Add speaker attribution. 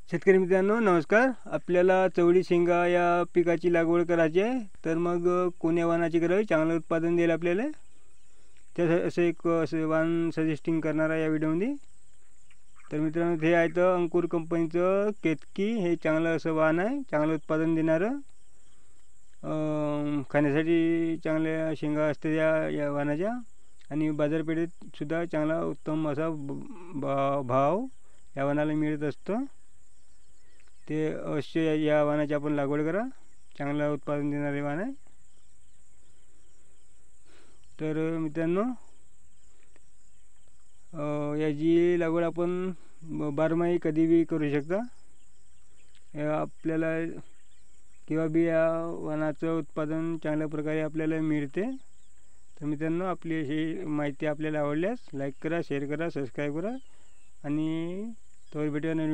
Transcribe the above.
Speaker 1: शेतकरी मित्रांनो नमस्कार. आपल्याला चवळी शेंगा या पिकाची लागवड करायची आहे. तर मग कोण्या वाणाची करावी चांगलं उत्पादन देईल आपल्याला, त्या असं वाण सजेस्टिंग करणार आहे या व्हिडिओमध्ये. तर मित्रांनो हे आहे तर अंकुर कंपनीचं केतकी. हे चांगलं असं वाण आहे, चांगलं उत्पादन देणारं. खाण्यासाठी चांगल्या शेंगा असते या वाणाच्या, आणि बाजारपेठेत सुद्धा चांगला उत्तम असा भाव या वाणाला मिळत असतो. ते अवश्य या वाणाची आपण लागवड करा, चांगलं उत्पादन देणारे वाण आहे. तर मित्रांनो याची लागवड आपण बारमाही कधीही करू शकता. आपल्याला किंवा बी या वाणाचं उत्पादन चांगल्या प्रकारे आपल्याला मिळते. तर मित्रांनो आपली ही माहिती आपल्याला आवडल्यास लाईक करा, शेअर करा, सबस्क्राईब करा, आणि तोवर भेटूया नवीन